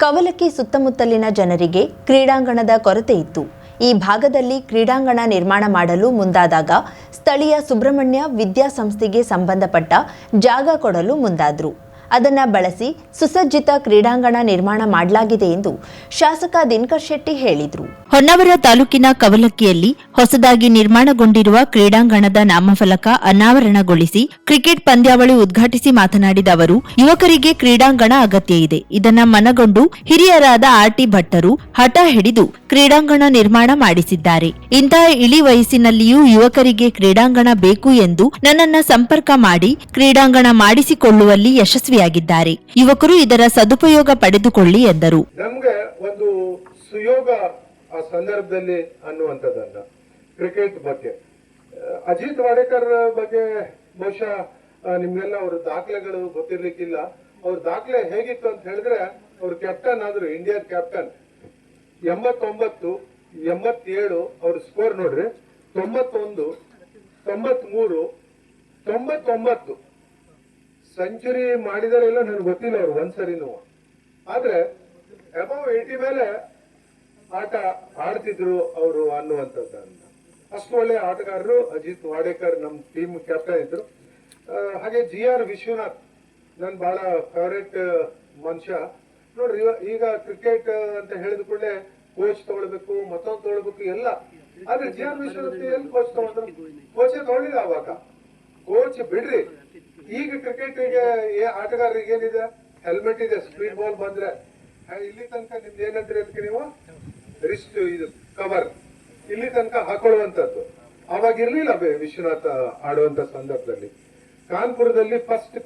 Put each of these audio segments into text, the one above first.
ಕವಲಕ್ಕಿ ಸುತ್ತಮುತ್ತಲಿನ ಜನರಿಗೆ ಕ್ರೀಡಾಂಗಣದ ಕೊರತೆ ಇತ್ತು. ಈ ಭಾಗದಲ್ಲಿ ಕ್ರೀಡಾಂಗಣ ನಿರ್ಮಾಣ ಮಾಡಲು ಮುಂದಾದಾಗ ಸ್ಥಳೀಯ ಸುಬ್ರಹ್ಮಣ್ಯ ವಿದ್ಯಾಸಂಸ್ಥೆಗೆ ಸಂಬಂಧಪಟ್ಟ ಜಾಗ ಕೊಡಲು ಮುಂದಾದರು. ಅದನ್ನು ಬಳಸಿ ಸುಸಜ್ಜಿತ ಕ್ರೀಡಾಂಗಣ ನಿರ್ಮಾಣ ಮಾಡಲಾಗಿದೆ ಎಂದು ಶಾಸಕ ದಿನಕರ್ ಶೆಟ್ಟಿ ಹೇಳಿದರು. ಹೊನ್ನಾವರ ತಾಲೂಕಿನ ಕವಲಕ್ಕಿಯಲ್ಲಿ ಹೊಸದಾಗಿ ನಿರ್ಮಾಣಗೊಂಡಿರುವ ಕ್ರೀಡಾಂಗಣದ ನಾಮಫಲಕ ಅನಾವರಣಗೊಳಿಸಿ ಕ್ರಿಕೆಟ್ ಪಂದ್ಯಾವಳಿ ಉದ್ಘಾಟಿಸಿ ಮಾತನಾಡಿದ ಅವರು, ಯುವಕರಿಗೆ ಕ್ರೀಡಾಂಗಣ ಅಗತ್ಯ ಇದೆ. ಇದನ್ನ ಮನಗೊಂಡು ಹಿರಿಯರಾದ ಆರ್ಟಿ ಭಟ್ಟರು ಹಠ ಹಿಡಿದು ಕ್ರೀಡಾಂಗಣ ನಿರ್ಮಾಣ ಮಾಡಿಸಿದ್ದಾರೆ. ಇಂತಹ ಇಳಿ ವಯಸ್ಸಿನಲ್ಲಿಯೂ ಯುವಕರಿಗೆ ಕ್ರೀಡಾಂಗಣ ಬೇಕು ಎಂದು ನನ್ನನ್ನ ಸಂಪರ್ಕ ಮಾಡಿ ಕ್ರೀಡಾಂಗಣ ಮಾಡಿಸಿಕೊಳ್ಳುವಲ್ಲಿ ಯಶಸ್ವಿಯಾಗಿದ್ದಾರೆ. ಯುವಕರು ಇದರ ಸದುಪಯೋಗ ಪಡೆದುಕೊಳ್ಳಿ ಎಂದರು. ನಮ್ಗೆ ಒಂದು ಸುಯೋಗ ಆ ಸಂದರ್ಭದಲ್ಲಿ ಅನ್ನುವಂಥದ್ದನ್ನ ಕ್ರಿಕೆಟ್ ಬಗ್ಗೆ ಅಜಿತ್ ವಾಡೇಕರ್ ಬಗ್ಗೆ ಬಹುಶಃ ನಿಮ್ಗೆಲ್ಲ ಅವ್ರ ದಾಖಲೆಗಳು ಗೊತ್ತಿರ್ಲಿಕ್ಕಿಲ್ಲ. ಅವ್ರ ದಾಖಲೆ ಹೇಗಿತ್ತು ಅಂತ ಹೇಳಿದ್ರೆ, ಅವ್ರ ಕ್ಯಾಪ್ಟನ್ ಆದ್ರು, ಇಂಡಿಯಾ ಕ್ಯಾಪ್ಟನ್. 89, 87 ಅವ್ರ ಸ್ಕೋರ್ ನೋಡ್ರಿ, 91, 93, 99 ಸೆಂಚುರಿ ಮಾಡಿದಾರೆ ಇಲ್ಲ ನನಗೆ ಗೊತ್ತಿಲ್ಲ ಅವ್ರು ಒಂದ್ಸರಿನೂ. ಆದ್ರೆ ಅಬೌವ್ 80 ಮೇಲೆ ಆಟ ಆಡ್ತಿದ್ರು ಅವರು ಅನ್ನುವಂಥದ್ದನ್ನ. ಅಷ್ಟು ಒಳ್ಳೆ ಆಟಗಾರರು ಅಜಿತ್ ವಾಡೇಕರ್ ನಮ್ಮ ಟೀಮ್ ಕ್ಯಾಪ್ಟನ್ ಇದ್ರು. ಹಾಗೆ GR ವಿಶ್ವನಾಥ್ ನನ್ ಬಹಳ ಫೇವರೇಟ್ ಮನುಷ್ಯ ನೋಡ್ರಿ. ಈಗ ಕ್ರಿಕೆಟ್ ಅಂತ ಹೇಳಿದ ಕೂಡಲೇ ಕೋಚ್ ತಗೊಳ್ಬೇಕು, ಮತ್ತೊಂದು ತಗೊಳ್ಬೇಕು ಎಲ್ಲ. ಆದ್ರೆ GR ವಿಶ್ವನಾಥ್ ಎಲ್ಲಿ ಕೋಚ್ ತಗೊಂಡ್ರು? ಕೋಚೇ ತಗೊಳ್ಳಿಲ್ಲ ಅವಾಗ. ಕೋಚ್ ಬಿಡ್ರಿ, ಈಗ ಕ್ರಿಕೆಟ್ ಆಟಗಾರರಿಗೆ ಏನಿದೆ, ಹೆಲ್ಮೆಟ್ ಇದೆ. ಸ್ಪೀಡ್ ಬಾಲ್ ಬಂದ್ರೆ ಇಲ್ಲಿ ತನಕ ನಿಮ್ದು ಏನಂದ್ರೆ ಅದಕ್ಕೆ ನೀವು ರಿಸ್ಟ್ ಇದು ಕವರ್ ಇಲ್ಲಿ ತನಕ ಹಾಕೊಳ್ಳುವಂತದ್ದು ಅವಾಗ ಇರ್ಲಿಲ್ಲ ವಿಶ್ವನಾಥ್ ಆಡುವಂತ ಸಂದರ್ಭದಲ್ಲಿ. ಕಾನ್ಪುರದಲ್ಲಿ ಫಸ್ಟ್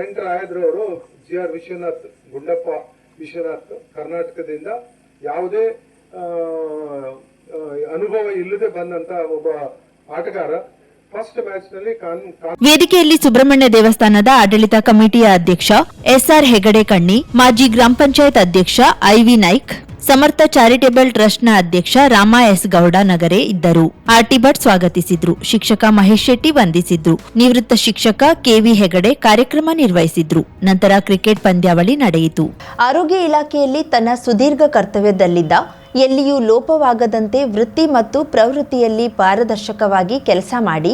ಎಂಟರ್ ಆದ್ರು ಅವರು GR ವಿಶ್ವನಾಥ್, ಗುಂಡಪ್ಪ ವಿಶ್ವನಾಥ್. ಕರ್ನಾಟಕದಿಂದ ಯಾವುದೇ ಅನುಭವ ಇಲ್ಲದೆ ಬಂದಂತ ಒಬ್ಬ ಆಟಗಾರ. ವೇದಿಕೆಯಲ್ಲಿ ಸುಬ್ರಹ್ಮಣ್ಯ ದೇವಸ್ಥಾನದ ಆಡಳಿತ ಕಮಿಟಿಯ ಅಧ್ಯಕ್ಷ SR ಹೆಗಡೆ ಕಣ್ಣಿ, ಮಾಜಿ ಗ್ರಾಮ ಪಂಚಾಯತ್ ಅಧ್ಯಕ್ಷ IV ನಾಯ್ಕ್, ಸಮರ್ಥ ಚಾರಿಟೇಬಲ್ ಟ್ರಸ್ಟ್ನ ಅಧ್ಯಕ್ಷ ರಾಮ S ಗೌಡ ನಗರೆ ಇದ್ದರು. ಆರ್ಟಿ ಭಟ್ ಸ್ವಾಗತಿಸಿದ್ರು. ಶಿಕ್ಷಕ ಮಹೇಶ್ ಶೆಟ್ಟಿ ವಂದಿಸಿದ್ರು. ನಿವೃತ್ತ ಶಿಕ್ಷಕ KV ಹೆಗಡೆ ಕಾರ್ಯಕ್ರಮ ನಿರ್ವಹಿಸಿದ್ರು. ನಂತರ ಕ್ರಿಕೆಟ್ ಪಂದ್ಯಾವಳಿ ನಡೆಯಿತು. ಆರೋಗ್ಯ ಇಲಾಖೆಯಲ್ಲಿ ತನ್ನ ಸುದೀರ್ಘ ಕರ್ತವ್ಯದಲ್ಲಿದ್ದ ಎಲ್ಲಿಯೂ ಲೋಪವಾಗದಂತೆ ವೃತ್ತಿ ಮತ್ತು ಪ್ರವೃತ್ತಿಯಲ್ಲಿ ಪಾರದರ್ಶಕವಾಗಿ ಕೆಲಸ ಮಾಡಿ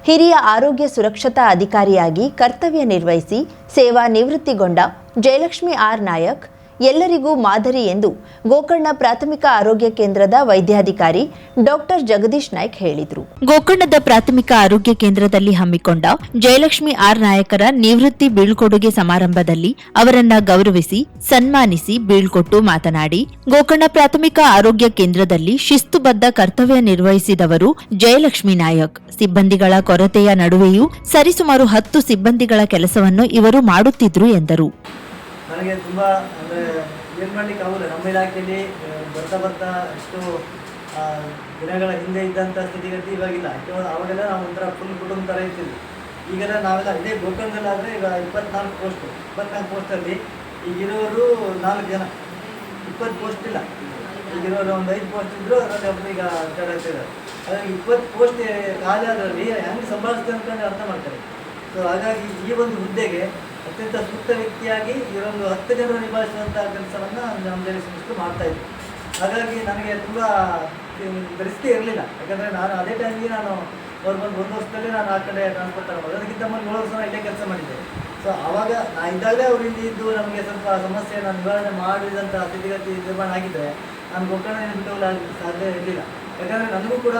ಹಿರಿಯ ಆರೋಗ್ಯ ಸುರಕ್ಷತಾ ಅಧಿಕಾರಿಯಾಗಿ ಕರ್ತವ್ಯ ನಿರ್ವಹಿಸಿ ಸೇವಾ ನಿವೃತ್ತಿಗೊಂಡ ಜಯಲಕ್ಷ್ಮಿ R ನಾಯಕ್ ಎಲ್ಲರಿಗೂ ಮಾದರಿ ಎಂದು ಗೋಕರ್ಣ ಪ್ರಾಥಮಿಕ ಆರೋಗ್ಯ ಕೇಂದ್ರದ ವೈದ್ಯಾಧಿಕಾರಿ ಡಾಕ್ಟರ್ ಜಗದೀಶ್ ನಾಯ್ಕ್ ಹೇಳಿದರು. ಗೋಕರ್ಣದ ಪ್ರಾಥಮಿಕ ಆರೋಗ್ಯ ಕೇಂದ್ರದಲ್ಲಿ ಹಮ್ಮಿಕೊಂಡ ಜಯಲಕ್ಷ್ಮಿ R ನಾಯಕರ ನಿವೃತ್ತಿ ಬೀಳ್ಕೊಡುಗೆ ಸಮಾರಂಭದಲ್ಲಿ ಅವರನ್ನ ಗೌರವಿಸಿ ಸನ್ಮಾನಿಸಿ ಬೀಳ್ಕೊಟ್ಟು ಮಾತನಾಡಿ, ಗೋಕರ್ಣ ಪ್ರಾಥಮಿಕ ಆರೋಗ್ಯ ಕೇಂದ್ರದಲ್ಲಿ ಶಿಸ್ತುಬದ್ಧ ಕರ್ತವ್ಯ ನಿರ್ವಹಿಸಿದವರು ಜಯಲಕ್ಷ್ಮಿ ನಾಯಕ್. ಸಿಬ್ಬಂದಿಗಳ ಕೊರತೆಯ ನಡುವೆಯೂ ಸರಿಸುಮಾರು 10 ಸಿಬ್ಬಂದಿಗಳ ಕೆಲಸವನ್ನು ಇವರು ಮಾಡುತ್ತಿದ್ರು ಎಂದರು. ನನಗೆ ತುಂಬ ಅಂದರೆ ಏನು ಮಾಡಲಿಕ್ಕೆ ಆಗೋಲ್ಲ. ನಮ್ಮ ಇಲಾಖೆಯಲ್ಲಿ ಬರ್ತಾ ಎಷ್ಟು ದಿನಗಳ ಹಿಂದೆ ಇದ್ದಂಥ ಸ್ಥಿತಿಗತಿ ಇವಾಗಿಲ್ಲ. ಅವಾಗೆಲ್ಲ ನಾವು ಒಂಥರ ಫುಲ್ ಕುಟುಂಬ ಥರ ಇರ್ತೀವಿ. ಈಗೆಲ್ಲ ನಾವೆಲ್ಲ ಇದೇ ಗೋಕರ್ಣದಲ್ಲಾದರೆ ಈಗ 24 ಪೋಸ್ಟಲ್ಲಿ ಈಗಿರೋರು 4 ಜನ, 20 ಪೋಸ್ಟ್ ಇಲ್ಲ. ಈಗಿರೋರು ಒಂದು 5 ಪೋಸ್ಟ್ ಇದ್ದರು, ಅದರಲ್ಲಿ ಒಬ್ಬರು ಈಗ ರಿಟೈರ್ಡ್ ಆಗ್ತಿದ್ದಾರೆ. ಹಾಗಾಗಿ 20 ಪೋಸ್ಟ್ ಖಾಲಿ ಅದರಲ್ಲಿ ಹೆಂಗೆ ಸಂಭಾಳಿಸ್ತಾರೆ ಅಂತಂದರೆ ಅರ್ಥ ಮಾಡ್ತಾರೆ. ಸೊ ಹಾಗಾಗಿ ಈ ಒಂದು ಹುದ್ದೆಗೆ ಅತ್ಯಂತ ಸೂಕ್ತ ವ್ಯಕ್ತಿಯಾಗಿ ಇವರೊಂದು 10 ಜನರು ನಿಭಾಯಿಸುವಂಥ ಕೆಲಸವನ್ನು ನಮ್ಮ ಸಂಸ್ಥೆ ಮಾಡ್ತಾಯಿದ್ವಿ. ಹಾಗಾಗಿ ನನಗೆ ತುಂಬ ಪರಿಸ್ಥಿತಿ ಇರಲಿಲ್ಲ. ಯಾಕಂದರೆ ನಾನು ಅದೇ ಟೈಮ್ಗೆ ನಾನು ಅವ್ರು ಬಂದು 1 ವರ್ಷದಲ್ಲಿ ನಾನು ಆ ಕಡೆ ಟ್ರಾನ್ಸ್ಫರ್ ತಗೊಳ್ಬೋದು. ಅದಕ್ಕಿಂತ ಮೊದಲು 7 ವರ್ಷ ಇಲ್ಲೇ ಕೆಲಸ ಮಾಡಿದ್ದೆ. ಸೊ ಆವಾಗ ನಾ ಇದ್ದಾಗಲೇ ಅವರು ಇಲ್ಲಿ ಇದ್ದು ನಮಗೆ ಸ್ವಲ್ಪ ಸಮಸ್ಯೆಯನ್ನು ನಿವಾರಣೆ ಮಾಡಿದಂಥ ಸ್ಥಿತಿಗತಿ ನಿರ್ಮಾಣ ಆಗಿದ್ದರೆ ನಾನು ಗೋಕರ್ಣ ಬಿಟ್ಟು ಸಾಧ್ಯ ಇರಲಿಲ್ಲ. ಯಾಕಂದರೆ ನನಗೂ ಕೂಡ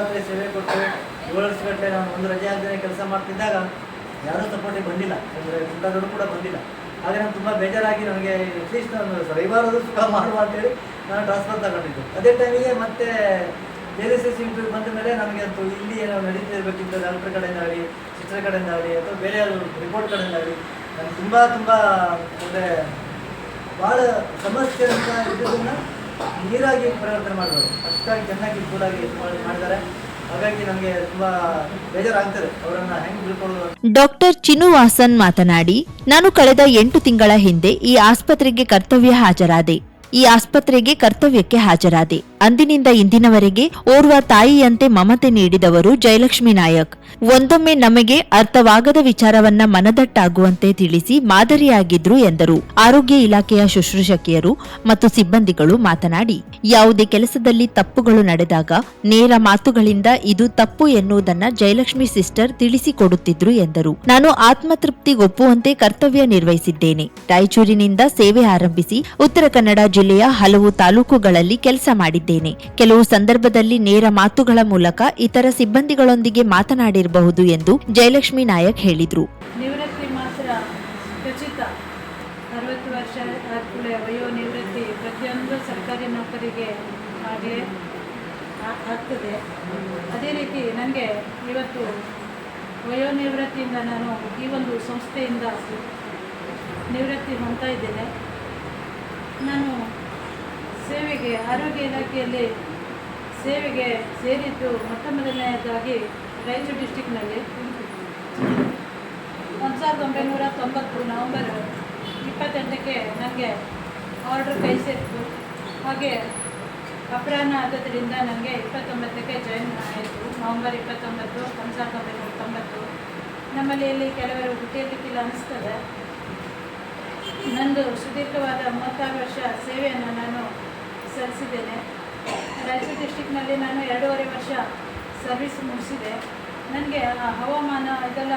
ರಾತ್ರಿ ಸೇವೆ ಕೊಟ್ಟು 7 ವರ್ಷಗಟ್ಟಲೆ ನಾನು ಒಂದು ರಜೆ ಆಗದೇ ಕೆಲಸ ಮಾಡ್ತಿದ್ದಾಗ ಯಾರೂ ಸಪೋರ್ಟಿಗೆ ಬಂದಿಲ್ಲ, ಅಂದರೆ ಗುಂಡಾಗಳು ಕೂಡ ಬಂದಿಲ್ಲ. ಹಾಗೆ ನಾನು ತುಂಬ ಬೇಜಾರಾಗಿ ನನಗೆ ಅಟ್ಲೀಸ್ಟ್ ನಾನು ರವಿವಾರದ್ದು ಸುಖ ಮಾಡುವ ಅಂತೇಳಿ ನಾನು ಟ್ರಾನ್ಸ್ಫರ್ ತಗೊಂಡಿದ್ದು. ಅದೇ ಟೈಮಿಗೆ ಮತ್ತೆ JLCC ಇಂಟರ್ವ್ಯೂ ಬಂದ ಮೇಲೆ ನನಗೆ ಅಂತೂ ಇಲ್ಲಿ ಏನೋ ನಡೀತಿರ್ಬೇಕಿತ್ತು, ಡಾಕ್ಟರ್ ಕಡೆಯಿಂದ ಆಗಲಿ, ಸಿಸ್ಟರ್ ಕಡೆಯಿಂದ ಆಗಲಿ, ಅಥವಾ ಬೇರೆ ರಿಪೋರ್ಟ್ ಕಡೆಯಿಂದ ಆಗಲಿ ನನಗೆ ತುಂಬ ಅಂದರೆ ಭಾಳ ಸಮಸ್ಯೆ ಅಂತ ಇದ್ದದನ್ನು ನೀರಾಗಿ ಪರಿವರ್ತನೆ ಮಾಡಿದ್ರು. ಅಷ್ಟಾಗಿ ಚೆನ್ನಾಗಿ ಕೂಲಾಗಿ ಮಾಡಿದ್ದಾರೆ. ಹಾಗಾಗಿ ನನಗೆ ತುಂಬಾ ಬೇಜಾರಾಗ್ತದೆ ಅವರನ್ನ ಹೆಂಗೆ ಬಿಡ್ಕೊಳ್ಳೋದು. ಡಾಕ್ಟರ್ ಚಿನುವಾಸನ್ ಮಾತನಾಡಿ, ನಾನು ಕಳೆದ 8 ತಿಂಗಳ ಹಿಂದೆ ಈ ಆಸ್ಪತ್ರೆಗೆ ಕರ್ತವ್ಯಕ್ಕೆ ಹಾಜರಾದೆ. ಅಂದಿನಿಂದ ಇಂದಿನವರೆಗೆ ಓರ್ವ ತಾಯಿಯಂತೆ ಮಮತೆ ನೀಡಿದವರು ಜಯಲಕ್ಷ್ಮಿ ನಾಯಕ್. ಒಂದೊಮ್ಮೆ ನಮಗೆ ಅರ್ಥವಾಗದ ವಿಚಾರವನ್ನ ಮನದಟ್ಟಾಗುವಂತೆ ತಿಳಿಸಿ ಮಾದರಿಯಾಗಿದ್ರು ಎಂದರು. ಆರೋಗ್ಯ ಇಲಾಖೆಯ ಶುಶ್ರೂಷಕಿಯರು ಮತ್ತು ಸಿಬ್ಬಂದಿಗಳು ಮಾತನಾಡಿ, ಯಾವುದೇ ಕೆಲಸದಲ್ಲಿ ತಪ್ಪುಗಳು ನಡೆದಾಗ ನೇರ ಮಾತುಗಳಿಂದ ಇದು ತಪ್ಪು ಎನ್ನುವುದನ್ನ ಜಯಲಕ್ಷ್ಮಿ ಸಿಸ್ಟರ್ ತಿಳಿಸಿಕೊಡುತ್ತಿದ್ರು ಎಂದರು. ನಾನು ಆತ್ಮತೃಪ್ತಿಗೊಪ್ಪುವಂತೆ ಕರ್ತವ್ಯ ನಿರ್ವಹಿಸಿದ್ದೇನೆ. ರಾಯಚೂರಿನಿಂದ ಸೇವೆ ಆರಂಭಿಸಿ ಉತ್ತರ ಕನ್ನಡ ಜಿಲ್ಲೆಯ ಹಲವು ತಾಲೂಕುಗಳಲ್ಲಿ ಕೆಲಸ ಮಾಡಿದ್ದೇನೆ. ಕೆಲವು ಸಂದರ್ಭದಲ್ಲಿ ನೇರ ಮಾತುಗಳ ಮೂಲಕ ಇತರ ಸಿಬ್ಬಂದಿಗಳೊಂದಿಗೆ ಮಾತನಾಡಿರಬಹುದು ಎಂದು ಜಯಲಕ್ಷ್ಮಿ ನಾಯಕ್ ಹೇಳಿದರು. ನಿವೃತ್ತಿ ಮಾತ್ರ ಖಚಿತ. 60 ವರ್ಷ ಆದ್ಮೇಲೆ ವಯೋ ನಿವೃತ್ತಿ ಪ್ರತಿಯೊಂದು ಸರ್ಕಾರಿ ನೌಕರಿಗೆ ಆಗ್ತದೆ. ಅದೇ ರೀತಿ ನನಗೆ ಇವತ್ತು ವಯೋ ನಿವೃತ್ತಿಯಿಂದ ನಾನು ಈ ಒಂದು ಸಂಸ್ಥೆಯಿಂದ ನಿವೃತ್ತಿ ಹೊಂದ್ತಾ ಇದ್ದೇನೆ. ನಾನು ಸೇವೆಗೆ ಆರೋಗ್ಯ ಇಲಾಖೆಯಲ್ಲಿ ಸೇವೆಗೆ ಸೇರಿದ್ದು ಮೊದಲನೆಯದಾಗಿ ರಾಯಚೂರು ಡಿಸ್ಟಿಕ್ನಲ್ಲಿ 1990 ನವೆಂಬರ್ 28ಕ್ಕೆ ನನಗೆ ಆರ್ಡ್ರ್ ಕೈ ಸೇರಿತು. ಹಾಗೆ ಅಪರಾಹ್ನ ಆದದ್ರಿಂದ ನನಗೆ 29ಕ್ಕೆ ಜಾಯಿನ್ ಆಯಿತು. ನವೆಂಬರ್ 29, 1990. ನಮ್ಮಲ್ಲಿ ಇಲ್ಲಿ ಕೆಲವರು ಹುಟ್ಟಿರ್ಲಿಕ್ಕಿಲ್ಲ ಅನಿಸ್ತದೆ. ನಂದು ಸುದೀರ್ಘವಾದ 36 ವರ್ಷ ಸೇವೆಯನ್ನು ನಾನು ಸಲ್ಲಿಸಿದ್ದೇನೆ. ರಾಯಚೂರು ಡಿಸ್ಟಿಕ್ನಲ್ಲಿ ನಾನು 2.5 ವರ್ಷ ಸರ್ವಿಸ್ ಮುಗಿಸಿದೆ. ನನಗೆ ಹವಾಮಾನ ಇದೆಲ್ಲ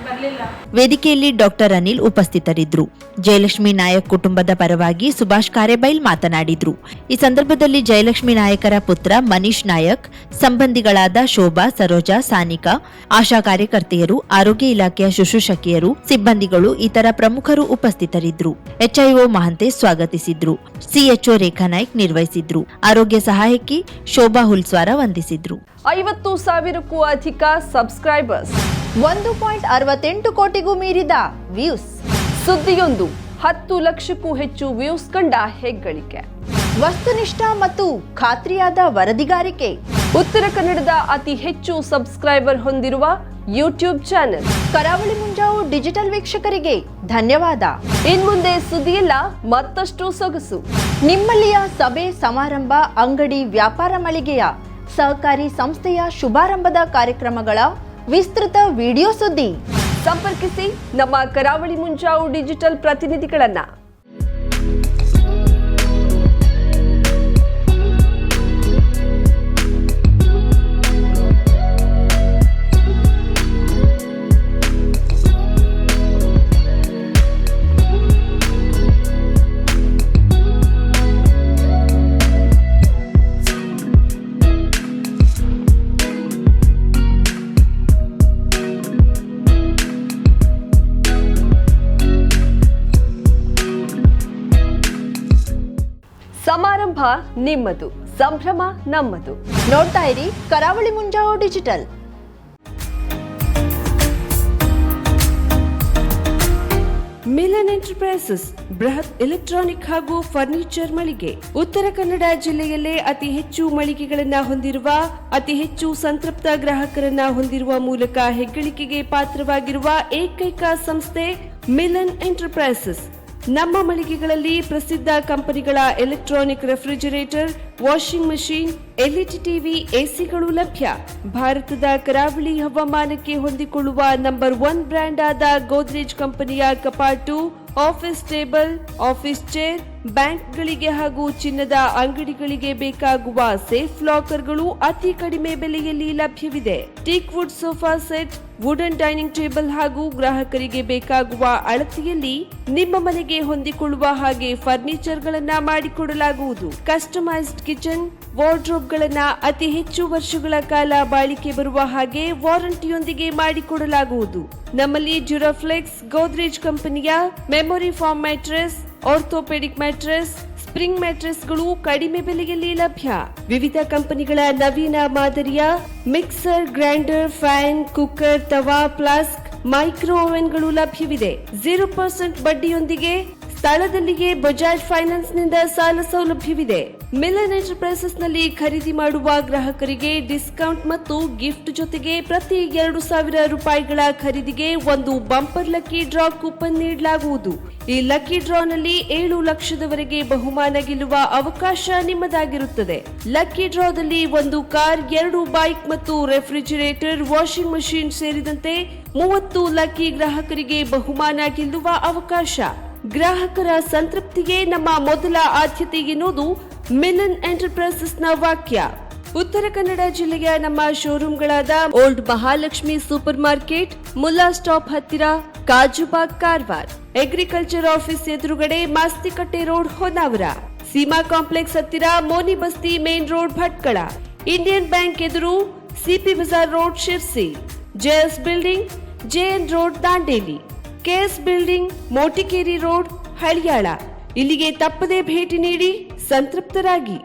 ಬರಲಿಲ್ಲ. ವೇದಿಕೆಯಲ್ಲಿ ಡಾಕ್ಟರ್ ಅನಿಲ್ ಉಪಸ್ಥಿತರಿದ್ದರು. ಜಯಲಕ್ಷ್ಮಿ ನಾಯಕ್ ಕುಟುಂಬದ ಪರವಾಗಿ ಸುಭಾಷ್ ಕಾರೆಬೈಲ್ ಮಾತನಾಡಿದ್ರು. ಈ ಸಂದರ್ಭದಲ್ಲಿ ಜಯಲಕ್ಷ್ಮಿ ನಾಯಕರ ಪುತ್ರ ಮನೀಶ್ ನಾಯಕ್, ಸಂಬಂಧಿಗಳಾದ ಶೋಭಾ, ಸರೋಜಾ, ಸಾನಿಕಾ, ಆಶಾ ಕಾರ್ಯಕರ್ತೆಯರು, ಆರೋಗ್ಯ ಇಲಾಖೆಯ ಶುಶ್ರೂಷಕಿಯರು, ಸಿಬ್ಬಂದಿಗಳು, ಇತರ ಪ್ರಮುಖರು ಉಪಸ್ಥಿತರಿದ್ದರು. ಎಚ್ಐಒ ಮಹಂತೇಶ್ ಸ್ವಾಗತಿಸಿದ್ರು. ಸಿಎಚ್ಒ ರೇಖಾ ನಾಯ್ಕ್ ನಿರ್ವಹಿಸಿದ್ರು. ಆರೋಗ್ಯ ಸಹಾಯಕಿ ಶೋಭಾ ಹುಲ್ಸ್ವಾರ ವಂದಿಸಿದ್ರು. 50,000ಕ್ಕೂ ಅಧಿಕ ಸಬ್ಸ್ಕ್ರೈಬರ್ಸ್, 1.68 ಕೋಟಿಗೂ ಮೀರಿದ ವ್ಯೂಸ್, ಸುದ್ದಿಯೊಂದು 10 ಲಕ್ಷಕ್ಕೂ ಹೆಚ್ಚು ವ್ಯೂಸ್ ಕಂಡ ಹೆಗ್ಗಳಿಕೆ, ವಸ್ತುನಿಷ್ಠ ಮತ್ತು ಖಾತ್ರಿಯಾದ ವರದಿಗಾರಿಕೆ, ಉತ್ತರ ಕನ್ನಡದ ಅತಿ ಹೆಚ್ಚು ಸಬ್ಸ್ಕ್ರೈಬರ್ ಹೊಂದಿರುವ ಯೂಟ್ಯೂಬ್ ಚಾನೆಲ್ ಕರಾವಳಿ ಮುಂಜಾವು ಡಿಜಿಟಲ್ ವೀಕ್ಷಕರಿಗೆ ಧನ್ಯವಾದ. ಇನ್ಮುಂದೆ ಸುದ್ದಿಯಲ್ಲ ಮತ್ತಷ್ಟು ಸೊಗಸು. ನಿಮ್ಮಲ್ಲಿಯ ಸಭೆ ಸಮಾರಂಭ, ಅಂಗಡಿ ವ್ಯಾಪಾರ ಮಳಿಗೆಯ ಸಹಕಾರಿ ಸಂಸ್ಥೆಯ ಶುಭಾರಂಭದ ಕಾರ್ಯಕ್ರಮಗಳ ವಿಸ್ತೃತ ವಿಡಿಯೋ ಸುದ್ದಿ ಸಂಪರ್ಕಿಸಿ ನಮ್ಮ ಕರಾವಳಿ ಮುಂಜಾವು ಡಿಜಿಟಲ್ ಪ್ರತಿನಿಧಿಗಳನ್ನ. ಸಮಾರಂಭ ನಿಮ್ಮದು, ಸಂಭ್ರಮ ನಮ್ಮದು. ನೋಡ್ತಾ ಇರಿ ಕರಾವಳಿ ಮುಂಜಾವು ಡಿಜಿಟಲ್. ಮಿಲನ್ ಎಂಟರ್ಪ್ರೈಸಸ್ ಬೃಹತ್ ಎಲೆಕ್ಟ್ರಾನಿಕ್ ಹಾಗೂ ಫರ್ನಿಚರ್ ಮಳಿಗೆ. ಉತ್ತರ ಕನ್ನಡ ಜಿಲ್ಲೆಯಲ್ಲೇ ಅತಿ ಹೆಚ್ಚು ಮಳಿಗೆಗಳನ್ನ ಹೊಂದಿರುವ, ಅತಿ ಹೆಚ್ಚು ಸಂತೃಪ್ತ ಗ್ರಾಹಕರನ್ನ ಹೊಂದಿರುವ ಮೂಲಕ ಹೆಗ್ಗಳಿಕೆಗೆ ಪಾತ್ರವಾಗಿರುವ ಏಕೈಕ ಸಂಸ್ಥೆ ಮಿಲನ್ ಎಂಟರ್ಪ್ರೈಸಸ್. ನಮ್ಮ ಮಳಿಗೆಗಳಲ್ಲಿ ಪ್ರಸಿದ್ಧ ಕಂಪನಿಗಳ electronic refrigerator, washing machine, LED TV, ಎಸಿಗಳು ಲಭ್ಯ. ಭಾರತದ ಕರಾವಳಿ ಹವಾಮಾನಕ್ಕೆ ಹೊಂದಿಕೊಳ್ಳುವ ನಂಬರ್ 1 ಬ್ರ್ಯಾಂಡ್ ಆದ ಗೋದ್ರೇಜ್ ಕಂಪನಿಯ ಕಪಾಟು, ಆಫೀಸ್ ಟೇಬಲ್, ಆಫೀಸ್ ಚೇರ್, ಬ್ಯಾಂಕ್ಗಳಿಗೆ ಹಾಗೂ ಚಿನ್ನದ ಅಂಗಡಿಗಳಿಗೆ ಬೇಕಾಗುವ ಸೇಫ್ ಲಾಕರ್ಗಳು ಅತಿ ಕಡಿಮೆ ಬೆಲೆಯಲ್ಲಿ ಲಭ್ಯವಿದೆ. Teak wood sofa set, wooden dining table ಹಾಗೂ ಗ್ರಾಹಕರಿಗೆ ಬೇಕಾಗುವ ಅಳತೆಯಲ್ಲಿ ನಿಮ್ಮ ಮನೆಗೆ ಹೊಂದಿಕೊಳ್ಳುವ ಹಾಗೆ ಫರ್ನಿಚರ್ ಗಳನ್ನ ಮಾಡಿಕೊಡಲಾಗುವುದು. ಕಸ್ಟಮೈಸ್ಡ್ ಕಿಚನ್, ವಾರ್ಡ್ರೋಬ್ ಗಳನ್ನ ಅತಿ ಹೆಚ್ಚು ವರ್ಷಗಳ ಕಾಲ ಬಾಳಿಕೆ ಬರುವ ಹಾಗೆ ವಾರಂಟಿಯೊಂದಿಗೆ ಮಾಡಿಕೊಡಲಾಗುವುದು. ನಮ್ಮಲ್ಲಿ ಡ್ಯೂರಾಫ್ಲೆಕ್ಸ್, ಗೋದ್ರೇಜ್ ಕಂಪನಿಯ memory foam mattress, orthopedic mattress, spring ಮ್ಯಾಟ್ರೆಸ್ಗಳು ಕಡಿಮೆ ಬೆಲೆಯಲ್ಲಿ ಲಭ್ಯ. ವಿವಿಧ ಕಂಪನಿಗಳ ನವೀನ ಮಾದರಿಯ ಮಿಕ್ಸರ್, ಗ್ರೈಂಡರ್, ಫ್ಯಾನ್, ಕುಕ್ಕರ್, ತವಾ, ಫ್ಲಾಸ್ಕ್, ಮೈಕ್ರೋ ಓವೆನ್ಗಳು ಲಭ್ಯವಿದೆ. 0% ಬಡ್ಡಿಯೊಂದಿಗೆ ಸ್ಥಳದಲ್ಲಿಯೇ ಬಜಾಜ್ ಫೈನಾನ್ಸ್ ನಿಂದ ಸಾಲ ಸೌಲಭ್ಯವಿದೆ. ಮಿಲನ್ ಎಂಟರ್ಪ್ರೈಸಸ್ನಲ್ಲಿ ಖರೀದಿ ಮಾಡುವ ಗ್ರಾಹಕರಿಗೆ ಡಿಸ್ಕೌಂಟ್ ಮತ್ತು ಗಿಫ್ಟ್ ಜೊತೆಗೆ ಪ್ರತಿ 2,000 ರೂಪಾಯಿಗಳ ಖರೀದಿಗೆ ಒಂದು ಬಂಪರ್ ಲಕ್ಕಿ ಡ್ರಾ ಕೂಪನ್ ನೀಡಲಾಗುವುದು. ಈ ಲಕ್ಕಿ ಡ್ರಾನಲ್ಲಿ 7 ಲಕ್ಷದವರೆಗೆ ಬಹುಮಾನ ಗೆಲ್ಲುವ ಅವಕಾಶ ನಿಮ್ಮದಾಗಿರುತ್ತದೆ. ಲಕ್ಕಿ ಡ್ರಾದಲ್ಲಿ 1 ಕಾರ್, 2 ಬೈಕ್ ಮತ್ತು ರೆಫ್ರಿಜಿರೇಟರ್, ವಾಷಿಂಗ್ ಮಷಿನ್ ಸೇರಿದಂತೆ 30 ಲಕ್ಕಿ ಗ್ರಾಹಕರಿಗೆ ಬಹುಮಾನ ಗೆಲ್ಲುವ ಅವಕಾಶ. ಗ್ರಾಹಕರ ಸಂತೃಪ್ತಿಗೆ ನಮ್ಮ ಮೊದಲ ಆದ್ಯತೆ ಎನ್ನುವುದು ಮಿಲನ್ ಎಂಟರ್ಪ್ರೈಸಸ್ನ ವಾಕ್ಯ. ಉತ್ತರ ಕನ್ನಡ ಜಿಲ್ಲೆಯ ನಮ್ಮ ಶೋರೂಮ್ಗಳಾದ old Mahalakshmi super market, Mulla stop ಹತ್ತಿರ, ಕಾಜುಬಾಗ್ ಕಾರವಾರ, ಅಗ್ರಿಕಲ್ಚರ್ ಆಫೀಸ್ ಎದುರುಗಡೆ ಮಾಸ್ತಿಕಟ್ಟೆ ರೋಡ್ ಹೊನ್ನಾವರ, ಸೀಮಾ ಕಾಂಪ್ಲೆಕ್ಸ್ ಹತ್ತಿರ Moni Basti main road Bhatkal, Indian bank ಎದುರು CP Bazar road Sirsi, JS building JN road Dandeli, KS building Motikeri road Haliyal. ಇಲ್ಲಿಗೆ ತಪ್ಪದೇ ಭೇಟಿ ನೀಡಿ ಸಂತೃಪ್ತರಾಗಿ.